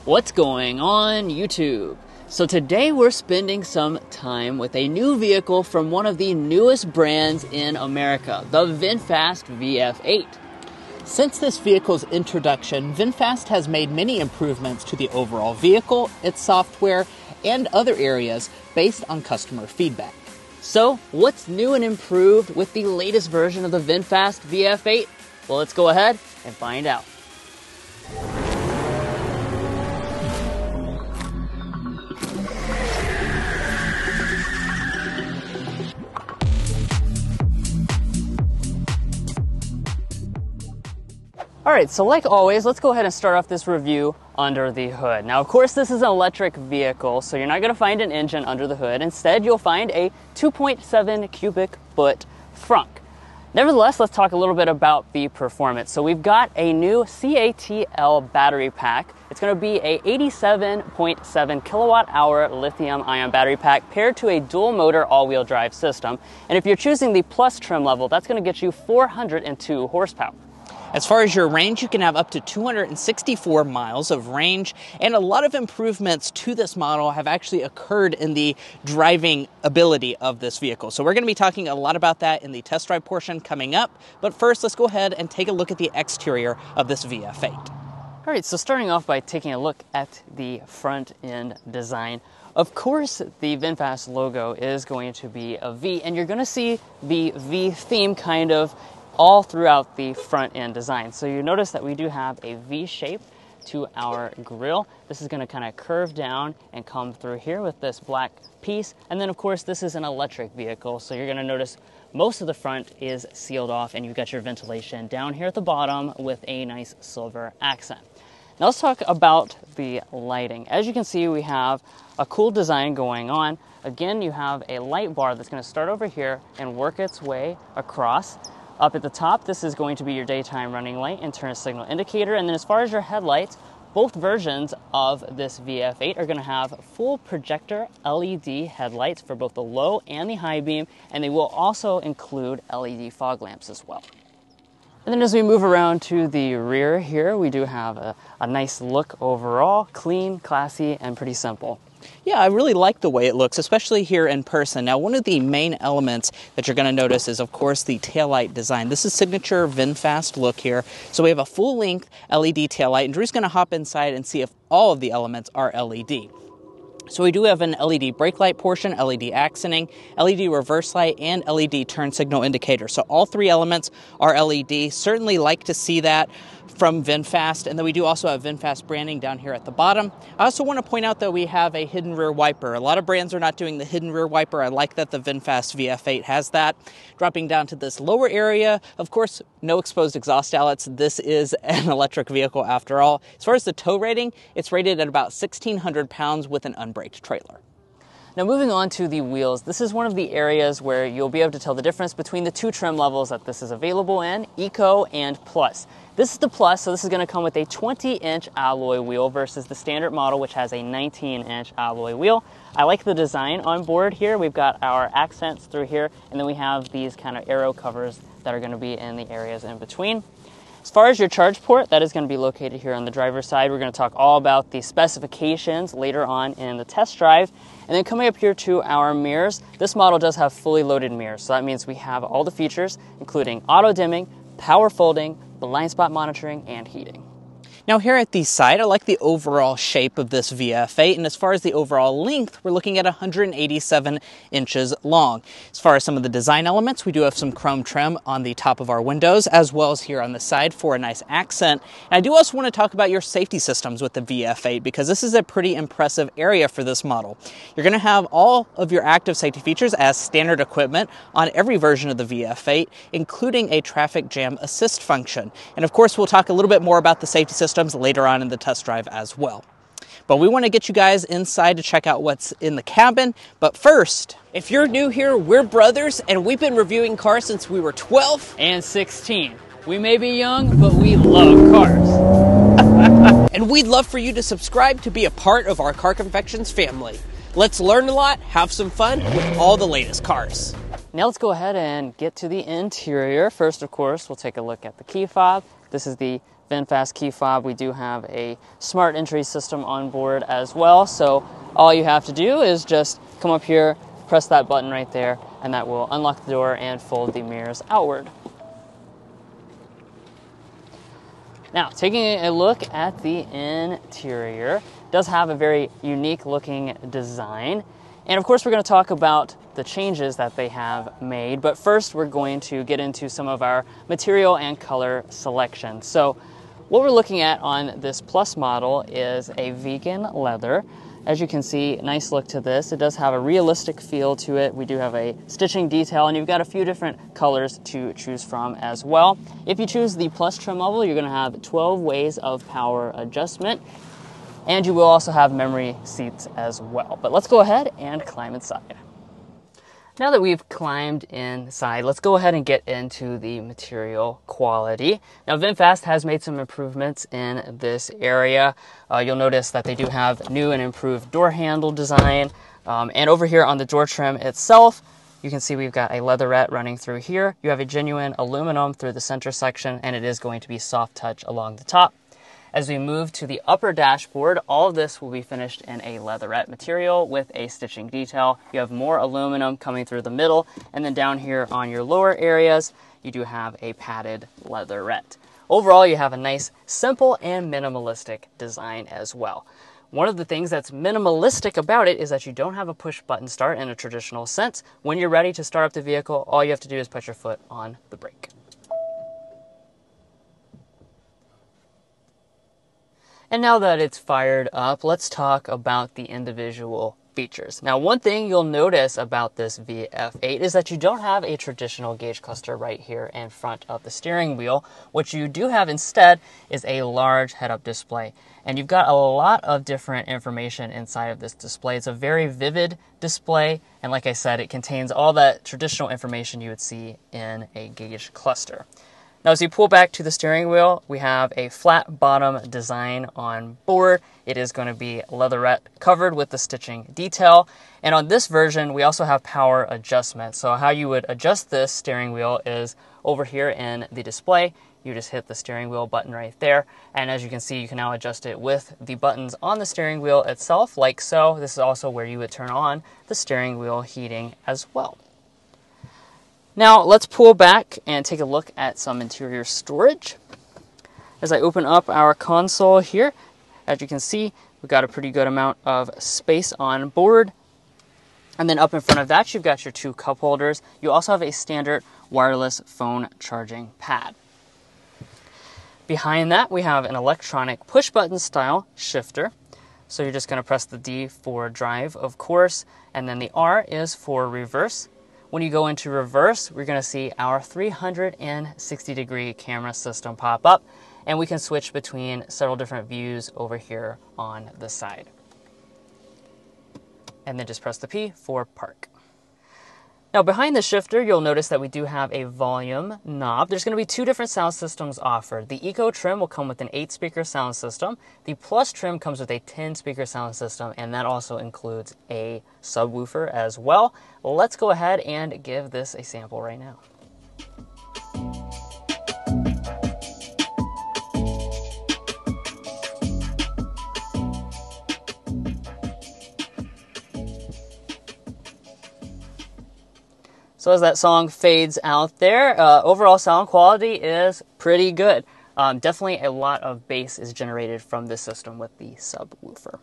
What's going on YouTube? So today we're spending some time with a new vehicle from one of the newest brands in America, the VinFast VF8. Since this vehicle's introduction, VinFast has made many improvements to the overall vehicle, its software, and other areas based on customer feedback. So what's new and improved with the latest version of the VinFast VF8? Well, let's go ahead and find out. Alright, so like always, let's go ahead and start off this review under the hood. Now, of course, this is an electric vehicle, so you're not going to find an engine under the hood. Instead, you'll find a 2.7 cubic foot frunk. Nevertheless, let's talk a little bit about the performance. So we've got a new CATL battery pack. It's going to be a 87.7 kilowatt hour lithium ion battery pack paired to a dual motor all-wheel drive system. And if you're choosing the plus trim level, that's going to get you 402 horsepower. As far as your range, you can have up to 264 miles of range, and a lot of improvements to this model have actually occurred in the driving ability of this vehicle. So we're going to be talking a lot about that in the test drive portion coming up, but first let's go ahead and take a look at the exterior of this VF8. All right, so starting off by taking a look at the front end design. Of course, the VinFast logo is going to be a V, and you're going to see the V theme kind of all throughout the front end design. So you notice that we do have a V shape to our grille. This is going to kind of curve down and come through here with this black piece. And then of course this is an electric vehicle, so you're going to notice most of the front is sealed off and you've got your ventilation down here at the bottom with a nice silver accent. Now let's talk about the lighting. As you can see, we have a cool design going on. Again, you have a light bar that's going to start over here and work its way across. Up at the top, this is going to be your daytime running light and turn signal indicator. And then as far as your headlights, both versions of this VF8 are going to have full projector LED headlights for both the low and the high beam, and they will also include LED fog lamps as well. And then as we move around to the rear here, we do have a nice look overall, clean, classy, and pretty simple. Yeah, I really like the way it looks, especially here in person. Now, one of the main elements that you're going to notice is, of course, the taillight design. This is signature VinFast look here. So we have a full-length LED taillight, and Drew's going to hop inside and see if all of the elements are LED. So we do have an LED brake light portion, LED accenting, LED reverse light, and LED turn signal indicator. So all three elements are LED. Certainly like to see that from VinFast. And then we do also have VinFast branding down here at the bottom. I also want to point out that we have a hidden rear wiper. A lot of brands are not doing the hidden rear wiper. I like that the VinFast VF8 has that. Dropping down to this lower area, of course, no exposed exhaust outlets. This is an electric vehicle after all. As far as the tow rating, it's rated at about 1,600 pounds with an unbraked trailer. Now moving on to the wheels, this is one of the areas where you'll be able to tell the difference between the two trim levels that this is available in, Eco and Plus. This is the Plus, so this is going to come with a 20-inch alloy wheel versus the standard model, which has a 19-inch alloy wheel. I like the design on board here. We've got our accents through here, and then we have these kind of aero covers that are going to be in the areas in between. As far as your charge port, that is going to be located here on the driver's side. We're going to talk all about the specifications later on in the test drive. And then coming up here to our mirrors, this model does have fully loaded mirrors. So that means we have all the features, including auto dimming, power folding, blind spot monitoring, and heating. Now here at the side, I like the overall shape of this VF8, and as far as the overall length, we're looking at 187 inches long. As far as some of the design elements, we do have some chrome trim on the top of our windows, as well as here on the side for a nice accent. And I do also want to talk about your safety systems with the VF8, because this is a pretty impressive area for this model. You're going to have all of your active safety features as standard equipment on every version of the VF8, including a traffic jam assist function. And of course, we'll talk a little bit more about the safety systems later on in the test drive as well. But we want to get you guys inside to check out what's in the cabin. But first, if you're new here, we're brothers and we've been reviewing cars since we were 12 and 16. We may be young, but we love cars. And we'd love for you to subscribe to be a part of our Car Confections family. Let's learn a lot, have some fun with all the latest cars. Now let's go ahead and get to the interior. First, of course, we'll take a look at the key fob. This is the VinFast key fob, we do have a smart entry system on board as well. So all you have to do is just come up here, press that button right there, and that will unlock the door and fold the mirrors outward. Now, taking a look at the interior, it does have a very unique looking design. And of course, we're going to talk about the changes that they have made. But first, we're going to get into some of our material and color selection. So what we're looking at on this Plus model is a vegan leather. As you can see, nice look to this. It does have a realistic feel to it. We do have a stitching detail, and you've got a few different colors to choose from as well. If you choose the Plus trim level, you're going to have 12 ways of power adjustment, and you will also have memory seats as well. But let's go ahead and climb inside. Now that we've climbed inside, let's go ahead and get into the material quality. Now, VinFast has made some improvements in this area. You'll notice that they do have new and improved door handle design. And over here on the door trim itself, you can see we've got a leatherette running through here. You have a genuine aluminum through the center section, and it is going to be soft touch along the top. As we move to the upper dashboard, all of this will be finished in a leatherette material with a stitching detail. You have more aluminum coming through the middle, and then down here on your lower areas, you do have a padded leatherette. Overall, you have a nice, simple and minimalistic design as well. One of the things that's minimalistic about it is that you don't have a push button start in a traditional sense. When you're ready to start up the vehicle, all you have to do is put your foot on the brake. And now that it's fired up, let's talk about the individual features. Now, one thing you'll notice about this VF8 is that you don't have a traditional gauge cluster right here in front of the steering wheel. What you do have instead is a large head-up display. And you've got a lot of different information inside of this display. It's a very vivid display. And like I said, it contains all that traditional information you would see in a gauge cluster. Now, as you pull back to the steering wheel, we have a flat bottom design on board. It is going to be leatherette covered with the stitching detail. And on this version, we also have power adjustment. So how you would adjust this steering wheel is over here in the display. You just hit the steering wheel button right there. And as you can see, you can now adjust it with the buttons on the steering wheel itself, like so. This is also where you would turn on the steering wheel heating as well. Now, let's pull back and take a look at some interior storage. As I open up our console here, as you can see, we've got a pretty good amount of space on board. And then up in front of that, you've got your two cup holders. You also have a standard wireless phone charging pad. Behind that, we have an electronic push-button style shifter. So you're just going to press the D for drive, of course, and then the R is for reverse. When you go into reverse, we're going to see our 360-degree camera system pop up, and we can switch between several different views over here on the side. And then just press the P for park. Now, behind the shifter, you'll notice that we do have a volume knob. There's going to be two different sound systems offered. The Eco trim will come with an 8-speaker sound system. The Plus trim comes with a 10-speaker sound system, and that also includes a subwoofer as well. Let's go ahead and give this a sample right now. So as that song fades out there, overall sound quality is pretty good. Definitely a lot of bass is generated from this system with the subwoofer.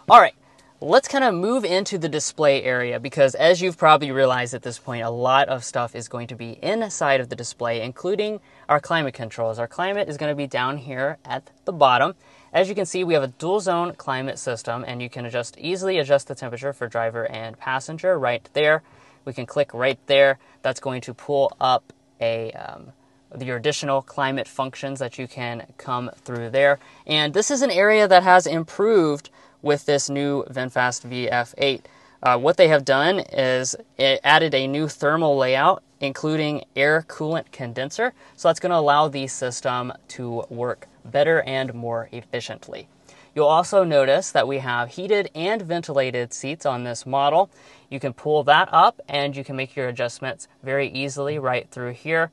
All right, let's kind of move into the display area because as you've probably realized at this point, a lot of stuff is going to be inside of the display, including our climate controls. Our climate is going to be down here at the bottom. As you can see, we have a dual zone climate system, and you can easily adjust the temperature for driver and passenger right there. We can click right there. That's going to pull up your additional climate functions that you can come through there. And this is an area that has improved with this new VinFast VF8. What they have done is it added a new thermal layout, including air coolant condenser. So that's going to allow the system to work better and more efficiently. You'll also notice that we have heated and ventilated seats on this model. You can pull that up and you can make your adjustments very easily right through here.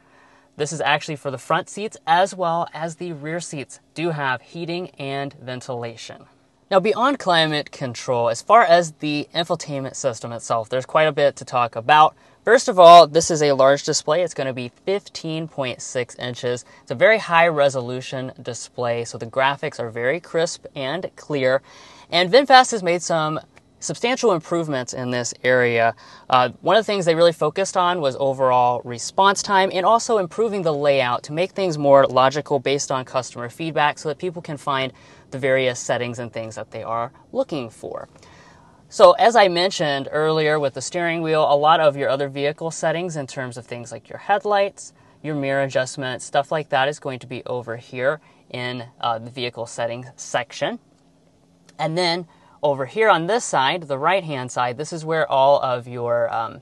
This is actually for the front seats, as well as the rear seats do have heating and ventilation. Now, beyond climate control, as far as the infotainment system itself, there's quite a bit to talk about. First of all, this is a large display. It's going to be 15.6 inches. It's a very high resolution display, so the graphics are very crisp and clear. And VinFast has made some substantial improvements in this area. One of the things they really focused on was overall response time and also improving the layout to make things more logical based on customer feedback so that people can find the various settings and things that they are looking for. So as I mentioned earlier with the steering wheel, a lot of your other vehicle settings in terms of things like your headlights, your mirror adjustments, stuff like that is going to be over here in the vehicle settings section. And then over here on this side, the right-hand side, this is where all of your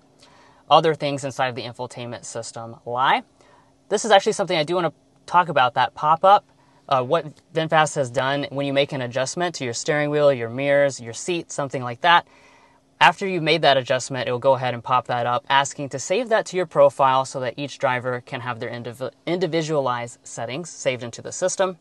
other things inside of the infotainment system lie. This is actually something I do want to talk about, that pop-up. What VinFast has done when you make an adjustment to your steering wheel, your mirrors, your seat, something like that, after you've made that adjustment, it will go ahead and pop that up, asking to save that to your profile so that each driver can have their individualized settings saved into the system.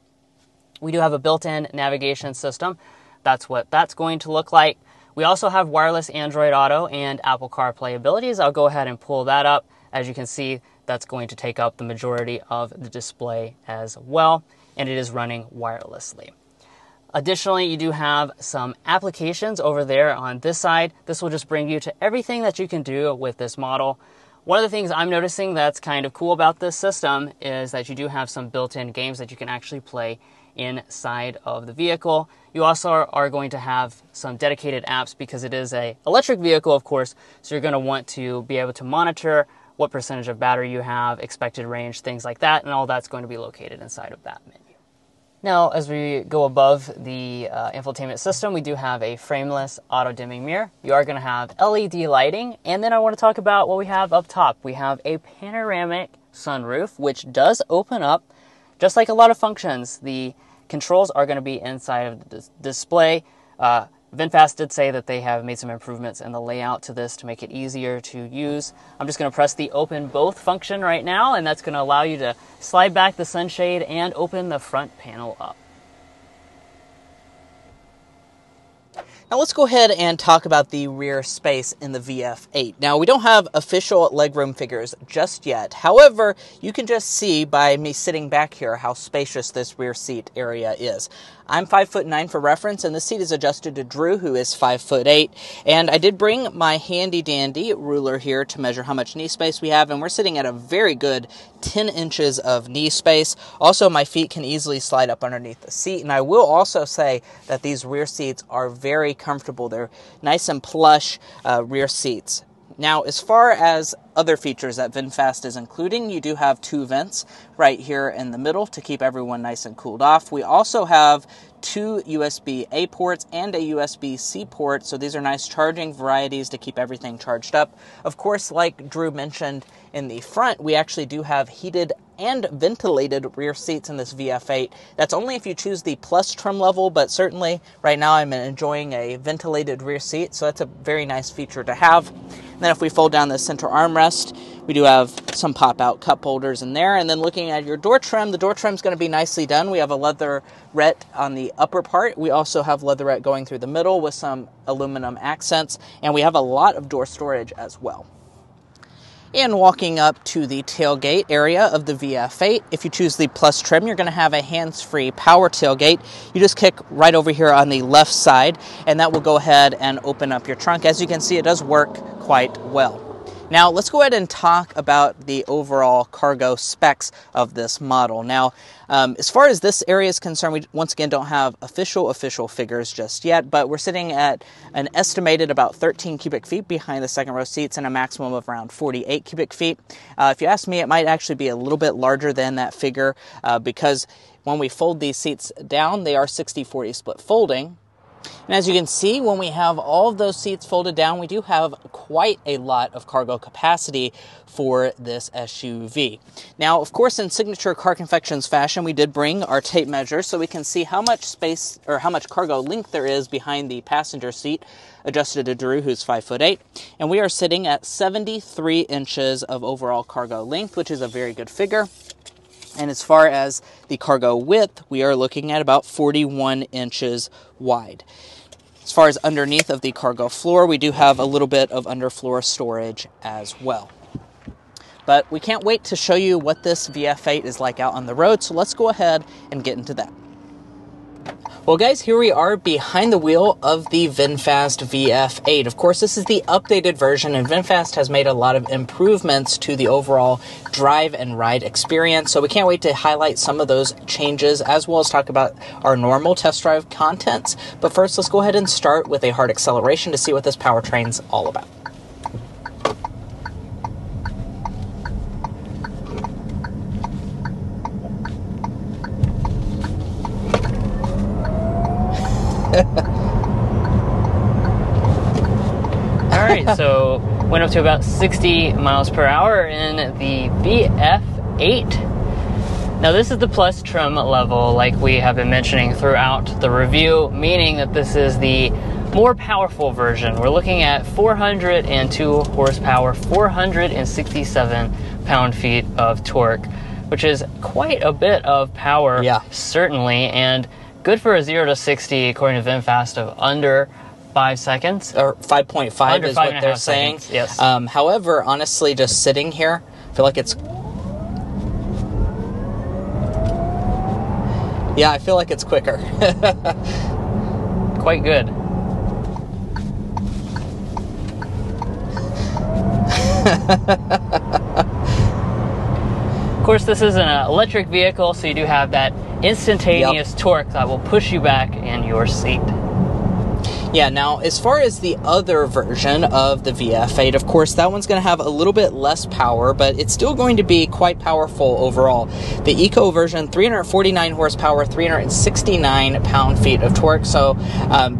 We do have a built-in navigation system. That's what that's going to look like. We also have wireless Android Auto and Apple CarPlay abilities. I'll go ahead and pull that up. As you can see, that's going to take up the majority of the display as well, and it is running wirelessly. Additionally, you do have some applications over there on this side. This will just bring you to everything that you can do with this model. One of the things I'm noticing that's kind of cool about this system is that you do have some built-in games that you can actually play inside of the vehicle. You also are going to have some dedicated apps because it is an electric vehicle, of course, so you're going to want to be able to monitor what percentage of battery you have, expected range, things like that, and all that's going to be located inside of that menu. Now, as we go above the infotainment system, we do have a frameless auto-dimming mirror. You are going to have LED lighting, and then I want to talk about what we have up top. We have a panoramic sunroof, which does open up. Just like a lot of functions, the controls are going to be inside of the display. VinFast did say that they have made some improvements in the layout to this to make it easier to use. I'm just going to press the open both function right now, and that's going to allow you to slide back the sunshade and open the front panel up. Now let's go ahead and talk about the rear space in the VF8. Now we don't have official legroom figures just yet. However, you can just see by me sitting back here how spacious this rear seat area is. I'm 5'9" for reference, and the seat is adjusted to Drew, who is 5'8". And I did bring my handy dandy ruler here to measure how much knee space we have, and we're sitting at a very good 10 inches of knee space. Also, my feet can easily slide up underneath the seat, and I will also say that these rear seats are very comfortable. They're nice and plush rear seats. Now, as far as other features that VinFast is including, you do have 2 vents right here in the middle to keep everyone nice and cooled off. We also have 2 USB-A ports and a USB-C port, so these are nice charging varieties to keep everything charged up. Of course, like Drew mentioned in the front, we actually do have heated and ventilated rear seats in this VF8. That's only if you choose the Plus trim level, but certainly right now I'm enjoying a ventilated rear seat, so that's a very nice feature to have. And then if we fold down the center armrest, we do have some pop-out cup holders in there. And then looking at your door trim, the door trim is going to be nicely done. We have a leatherette on the upper part. We also have leatherette going through the middle with some aluminum accents. And we have a lot of door storage as well. And walking up to the tailgate area of the VF8, if you choose the Plus trim, you're going to have a hands-free power tailgate. You just kick right over here on the left side, and that will go ahead and open up your trunk. As you can see, it does work quite well. Now, let's go ahead and talk about the overall cargo specs of this model. Now, as far as this area is concerned, we once again don't have official figures just yet, but we're sitting at an estimated about 13 cubic feet behind the second row seats and a maximum of around 48 cubic feet. If you ask me, it might actually be a little bit larger than that figure because when we fold these seats down, they are 60-40 split folding. And as you can see, when we have all of those seats folded down, we do have quite a lot of cargo capacity for this SUV. Now, of course, in signature Car Confections fashion, we did bring our tape measure so we can see how much space or how much cargo length there is behind the passenger seat, adjusted to Drew, who's 5'8". And we are sitting at 73 inches of overall cargo length, which is a very good figure. And as far as the cargo width, we are looking at about 41 inches wide. As far as underneath of the cargo floor, we do have a little bit of underfloor storage as well. But we can't wait to show you what this VF8 is like out on the road, so let's go ahead and get into that. Well guys, here we are behind the wheel of the VinFast VF8. Of course, this is the updated version, and VinFast has made a lot of improvements to the overall drive and ride experience. So we can't wait to highlight some of those changes, as well as talk about our normal test drive contents. But first, let's go ahead and start with a hard acceleration to see what this powertrain's all about. Alright, so went up to about 60 miles per hour in the VF8. Now this is the plus trim level, like we have been mentioning throughout the review, meaning that this is the more powerful version. We're looking at 402 horsepower, 467 pound-feet of torque, which is quite a bit of power, certainly, and good for a 0 to 60, according to VinFast, of under 5 seconds. Or 5.5 is what they're saying. Yes. However, honestly, just sitting here, I feel like it's... Yeah, I feel like it's quicker. Quite good. Of course, this is an electric vehicle, so you do have that instantaneous torque that will push you back in your seat. Yeah, now, as far as the other version of the VF8, of course, that one's going to have a little bit less power, but it's still going to be quite powerful overall. The Eco version, 349 horsepower, 369 pound-feet of torque, so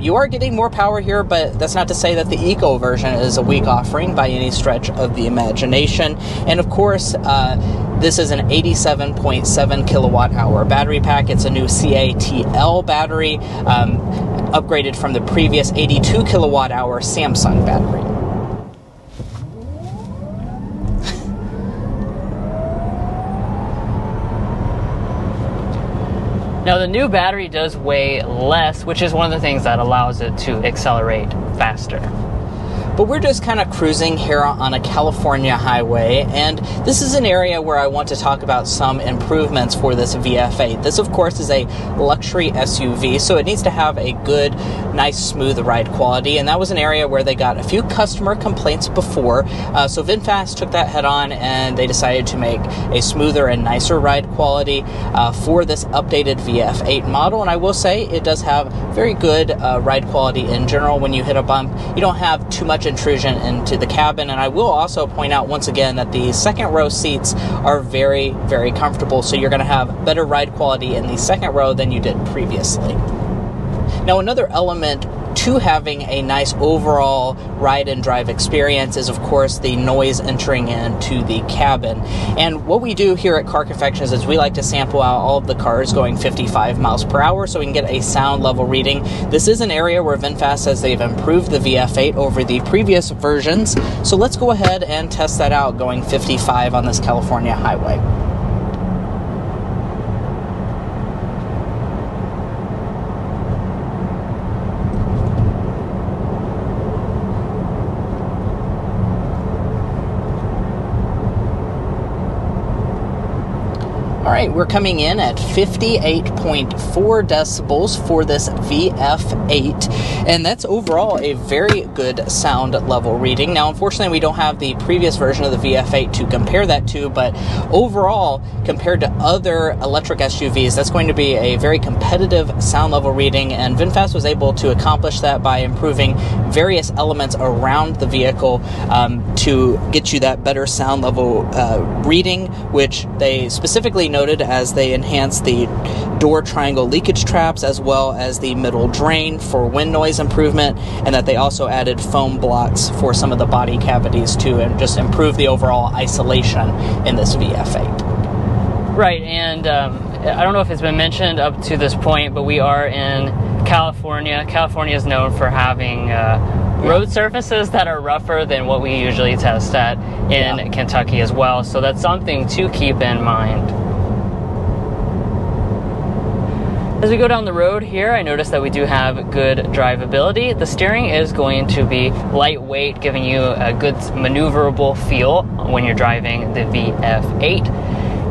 you are getting more power here, but that's not to say that the Eco version is a weak offering by any stretch of the imagination. And of course, this is an 87.7 kilowatt-hour battery pack. It's a new CATL battery, upgraded from the previous 82 kilowatt-hour Samsung battery. Now the new battery does weigh less, which is one of the things that allows it to accelerate faster. But we're just kind of cruising here on a California highway, and this is an area where I want to talk about some improvements for this VF8. This, of course, is a luxury SUV, so it needs to have a good, nice, smooth ride quality, and that was an area where they got a few customer complaints before, so VinFast took that head on, and they decided to make a smoother and nicer ride quality for this updated VF8 model, and I will say it does have very good ride quality in general. When you hit a bump, you don't have too much intrusion into the cabin, and I will also point out once again that the second row seats are very, very comfortable, so you're going to have better ride quality in the second row than you did previously. Now, another element to having a nice overall ride and drive experience is, of course, the noise entering into the cabin. And what we do here at Car Confections is we like to sample out all of the cars going 55 miles per hour so we can get a sound level reading. This is an area where VinFast says they've improved the VF8 over the previous versions. So let's go ahead and test that out going 55 on this California highway. All right, we're coming in at 58.4 decibels for this VF8, and that's overall a very good sound level reading. Now, unfortunately, we don't have the previous version of the VF8 to compare that to, but overall, compared to other electric SUVs, that's going to be a very competitive sound level reading, and VinFast was able to accomplish that by improving various elements around the vehicle to get you that better sound level reading, which they specifically noted noted as they enhance the door triangle leakage traps as well as the middle drain for wind noise improvement, and that they also added foam blocks for some of the body cavities too, and just improve the overall isolation in this VF8. Right, and I don't know if it's been mentioned up to this point, but we are in California. California is known for having road surfaces that are rougher than what we usually test at in Kentucky as well. So that's something to keep in mind. As we go down the road here, I notice that we do have good drivability. The steering is going to be lightweight, giving you a good maneuverable feel when you're driving the VF8.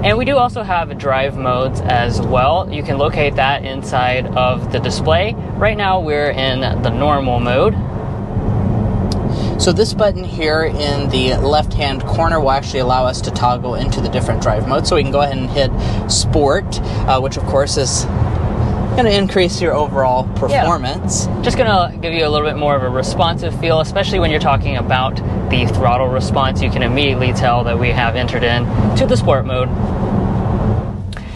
And we do also have drive modes as well. You can locate that inside of the display. Right now we're in the normal mode. So this button here in the left-hand corner will actually allow us to toggle into the different drive modes. So we can go ahead and hit Sport, which of course is going to increase your overall performance. Yeah. Just going to give you a little bit more of a responsive feel, especially when you're talking about the throttle response. You can immediately tell that we have entered in to the Sport mode.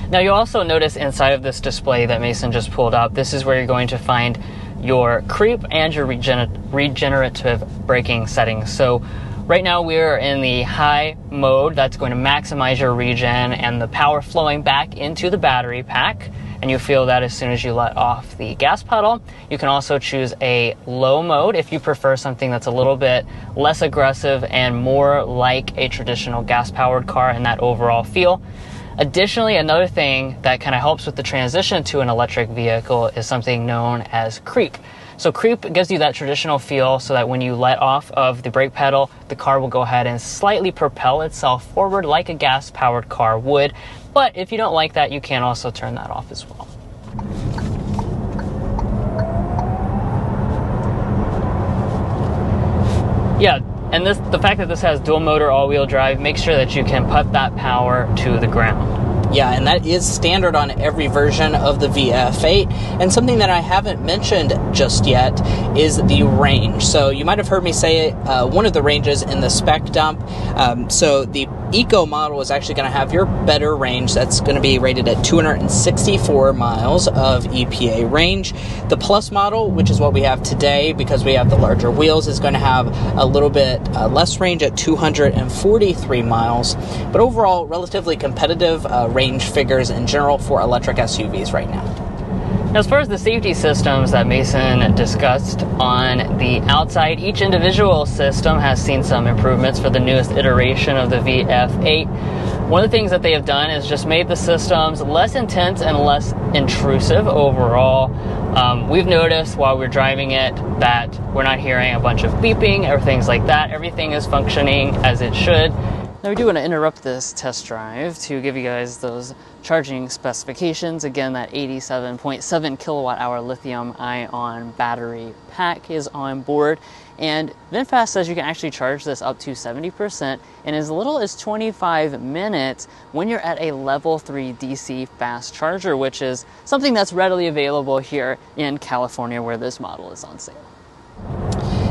Now you'll also notice inside of this display that Mason just pulled up, this is where you're going to find your creep and your regenerative braking settings. So right now we're in the high mode. That's going to maximize your regen and the power flowing back into the battery pack. And you feel that as soon as you let off the gas pedal. You can also choose a low mode if you prefer something that's a little bit less aggressive and more like a traditional gas-powered car in that overall feel. Additionally, another thing that kind of helps with the transition to an electric vehicle is something known as creep. So creep gives you that traditional feel so that when you let off of the brake pedal, the car will go ahead and slightly propel itself forward like a gas-powered car would. But if you don't like that, you can also turn that off as well. Yeah, and the fact that this has dual motor all-wheel drive makes sure that you can put that power to the ground. Yeah, and that is standard on every version of the VF8. And something that I haven't mentioned just yet is the range. So you might have heard me say one of the ranges in the spec dump. So the Eco model is actually going to have your better range. That's going to be rated at 264 miles of EPA range. The Plus model, which is what we have today because we have the larger wheels, is going to have a little bit less range at 243 miles. But overall, relatively competitive range figures in general for electric SUVs right now. As far as the safety systems that Mason discussed on the outside, each individual system has seen some improvements for the newest iteration of the VF8. One of the things that they have done is just made the systems less intense and less intrusive overall. We've noticed while we're driving it that we're not hearing a bunch of beeping or things like that. Everything is functioning as it should. Now we do want to interrupt this test drive to give you guys those charging specifications. Again, that 87.7 kilowatt hour lithium ion battery pack is on board. And VinFast says you can actually charge this up to 70% in as little as 25 minutes when you're at a level 3 DC fast charger, which is something that's readily available here in California where this model is on sale.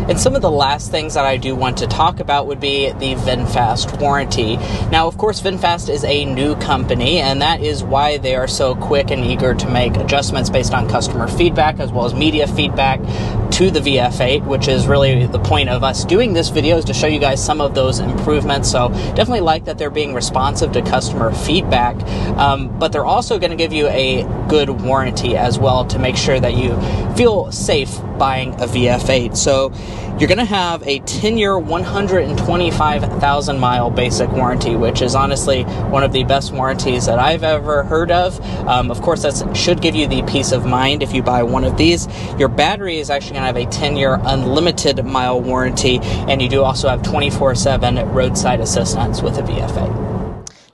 And some of the last things that I do want to talk about would be the VinFast warranty. Now, of course, VinFast is a new company, and that is why they are so quick and eager to make adjustments based on customer feedback as well as media feedback to the VF8, which is really the point of us doing this video, is to show you guys some of those improvements. So definitely like that they're being responsive to customer feedback, but they're also going to give you a good warranty as well to make sure that you feel safe buying a VF8. So you're going to have a 10-year, 125,000 mile basic warranty, which is honestly one of the best warranties that I've ever heard of. Of course, that should give you the peace of mind if you buy one of these. Your battery is actually going to have a 10-year unlimited mile warranty, and you do also have 24/7 roadside assistance with a VF8.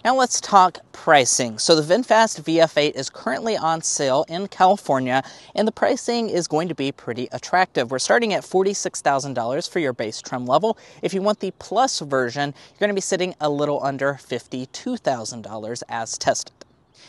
Now let's talk pricing. So the VinFast VF8 is currently on sale in California, and the pricing is going to be pretty attractive. We're starting at $46,000 for your base trim level. If you want the Plus version, you're going to be sitting a little under $52,000 as tested.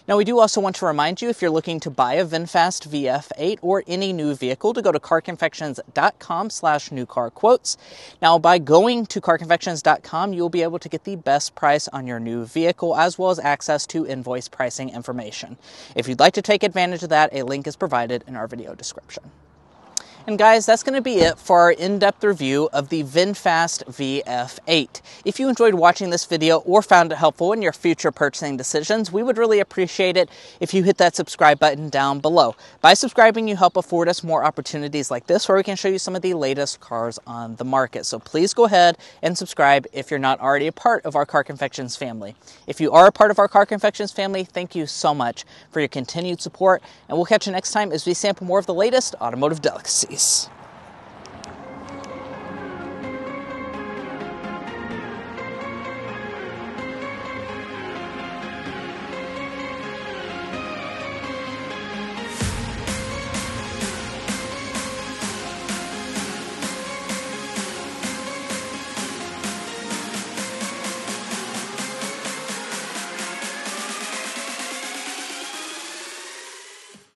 Now, we do also want to remind you, if you're looking to buy a VinFast VF8 or any new vehicle, to go to carconfections.com/newcarquotes. Now, by going to carconfections.com, you'll be able to get the best price on your new vehicle, as well as access to invoice pricing information. If you'd like to take advantage of that, a link is provided in our video description. And guys, that's going to be it for our in-depth review of the VinFast VF8. If you enjoyed watching this video or found it helpful in your future purchasing decisions, we would really appreciate it if you hit that subscribe button down below. By subscribing, you help afford us more opportunities like this, where we can show you some of the latest cars on the market. So please go ahead and subscribe if you're not already a part of our Car Confections family. If you are a part of our Car Confections family, thank you so much for your continued support, and we'll catch you next time as we sample more of the latest automotive delicacies.